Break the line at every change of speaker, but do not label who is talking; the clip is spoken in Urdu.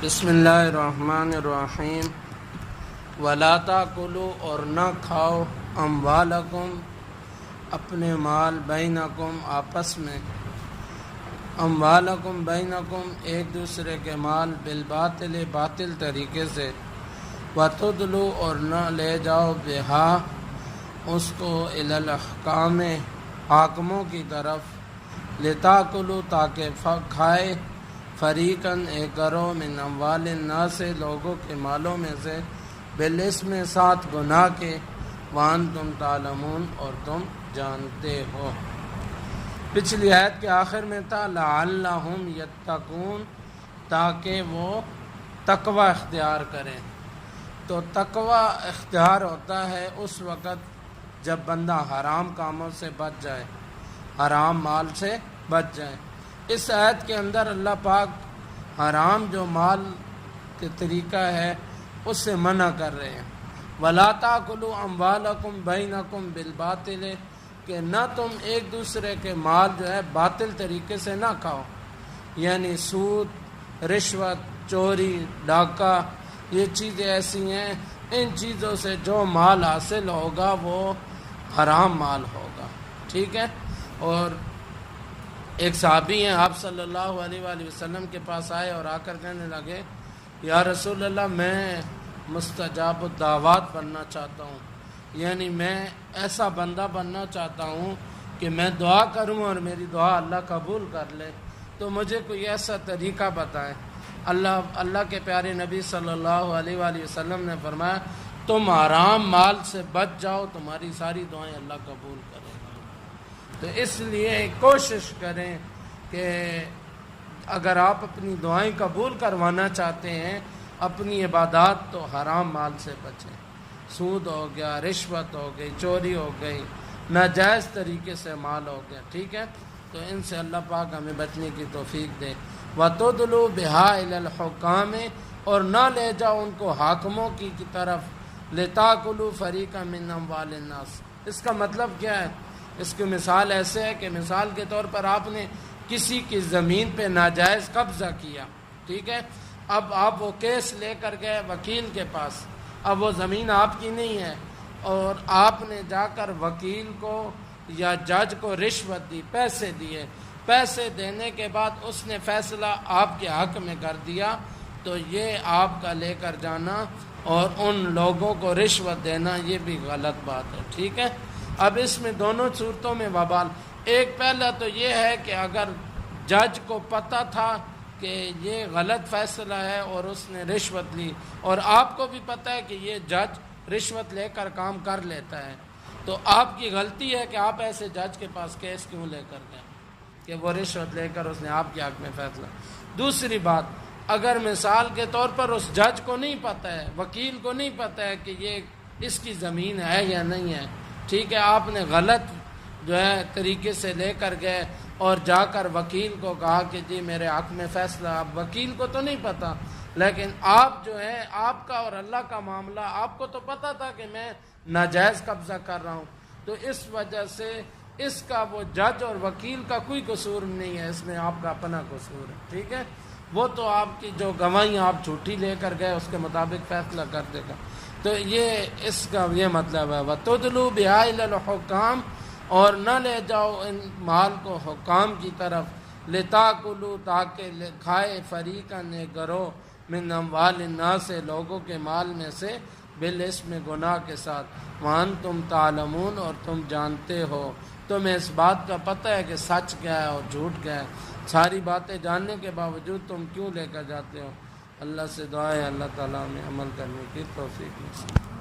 بسم اللہ الرحمن الرحیم وَلَا تَأْكُلُوا اور نہ کھاؤ اموالکم اپنے مال بینکم آپس میں اموالکم بینکم ایک دوسرے کے مال بالباطل باطل طریقے سے وَتُدْلُوا اور نہ لے جاؤ بہا اس کو الی الاحکام حاکموں کی طرف لِتَأْكُلُوا تاکہ کھائے فریقاً ایک گروہ من اموال الناس لوگوں کے مالوں میں سے بالاسم ساتھ گناہ کے وانتم تعلمون اور تم جانتے ہو۔ پچھلی آیت کے آخر میں تھا لعلہم یتقون تاکہ وہ تقوی اختیار کریں۔ تو تقوی اختیار ہوتا ہے اس وقت جب بندہ حرام کاموں سے بچ جائے، حرام مال سے بچ جائے۔ اس آیت کے اندر اللہ پاک حرام جو مال کے طریقہ ہے اس سے منع کر رہے ہیں۔ وَلَا تَأْكُلُوا أَمْوَالَكُمْ بَيْنَكُمْ بِالْبَاطِلِ کہ نہ تم ایک دوسرے کے مال جو ہے باطل طریقے سے نہ کھاؤ، یعنی سود، رشوت، چوری، ڈاکہ، یہ چیزیں ایسی ہیں، ان چیزوں سے جو مال حاصل ہوگا وہ حرام مال ہوگا، ٹھیک ہے۔ اور ایک صحابی ہیں، آپ صلی اللہ علیہ وآلہ وسلم کے پاس آئے اور آ کر کہنے لگے یا رسول اللہ میں مستجاب الدعوات بننا چاہتا ہوں، یعنی میں ایسا بندہ بننا چاہتا ہوں کہ میں دعا کروں اور میری دعا اللہ قبول کر لے، تو مجھے کوئی ایسا طریقہ بتائیں۔ اللہ کے پیارے نبی صلی اللہ علیہ وآلہ وسلم نے فرمایا تم حرام مال سے بچ جاؤ، تمہاری ساری دعائیں اللہ قبول کرے گا۔ تو اس لیے کوشش کریں کہ اگر آپ اپنی دعائیں قبول کروانا چاہتے ہیں، اپنی عبادات، تو حرام مال سے بچیں۔ سود ہو گیا، رشوت ہو گئی، چوری ہو گئی، ناجائز طریقے سے مال ہو گیا، ٹھیک ہے۔ تو ان سے اللہ پاک ہمیں بچنے کی توفیق دے۔ وَتُدْلُوا بِهَا إِلَى الْحُكَامِ اور نہ لے جاؤ ان کو حاکموں کی طرف لِتَأْكُلُوا فَرِيقًا مِّنْ أَمْوَالِ النَّاسِ۔ اس کا مطلب کیا ہے؟ اس کی مثال ایسے ہے کہ مثال کے طور پر آپ نے کسی کی زمین پہ ناجائز قبضہ کیا، ٹھیک ہے۔ اب آپ وہ کیس لے کر گئے وکیل کے پاس، اب وہ زمین آپ کی نہیں ہے، اور آپ نے جا کر وکیل کو یا جج کو رشوت دی، پیسے دیے، پیسے دینے کے بعد اس نے فیصلہ آپ کے حق میں کر دیا، تو یہ آپ کا لے کر جانا اور ان لوگوں کو رشوت دینا یہ بھی غلط بات ہے، ٹھیک ہے۔ اب اس میں دونوں صورتوں میں وبال، ایک پہلا تو یہ ہے کہ اگر جج کو پتہ تھا کہ یہ غلط فیصلہ ہے اور اس نے رشوت لی، اور آپ کو بھی پتہ ہے کہ یہ جج رشوت لے کر کام کر لیتا ہے، تو آپ کی غلطی ہے کہ آپ ایسے جج کے پاس کیس کیوں لے کر گئے کہ وہ رشوت لے کر اس نے آپ کے حق میں فیصلہ۔ دوسری بات، اگر مثال کے طور پر اس جج کو نہیں پتہ ہے، وکیل کو نہیں پتہ ہے کہ یہ اس کی زمین ہے یا نہیں ہے، ٹھیک ہے، آپ نے غلط جو ہے طریقے سے لے کر گئے اور جا کر وکیل کو کہا کہ جی میرے حق میں فیصلہ، اب وکیل کو تو نہیں پتہ، لیکن آپ جو ہے آپ کا اور اللہ کا معاملہ، آپ کو تو پتہ تھا کہ میں ناجائز قبضہ کر رہا ہوں، تو اس وجہ سے اس کا وہ جج اور وکیل کا کوئی قصور نہیں ہے، اس میں آپ کا اپنا قصور ہے، ٹھیک ہے۔ وہ تو آپ کی جو گواہیاں آپ جھوٹی لے کر گئے اس کے مطابق فیصلہ کر دے گا۔ تو یہ اس کا یہ مطلب ہے وَتُدْلُوا بِهَا إِلَى الْحُكَامِ اور نہ لے جاؤ ان مال کو حکام کی طرف لِتَأْكُلُوا تاکہ کھائے فریقاً ایک گروہ من اموال الناس لوگوں کے مال میں سے بالاسم گناہ کے ساتھ وَأَنْتُمْ تَعْلَمُونَ اور تم جانتے ہو، تمہیں اس بات کا پتہ ہے کہ سچ کیا ہے اور جھوٹ کیا ہے، ساری باتیں جاننے کے باوجود تم کیوں لے کر جاتے ہو۔ اللہ سے دعا ہے اللہ تعالیٰ میں عمل کرنے کی توفیق دے۔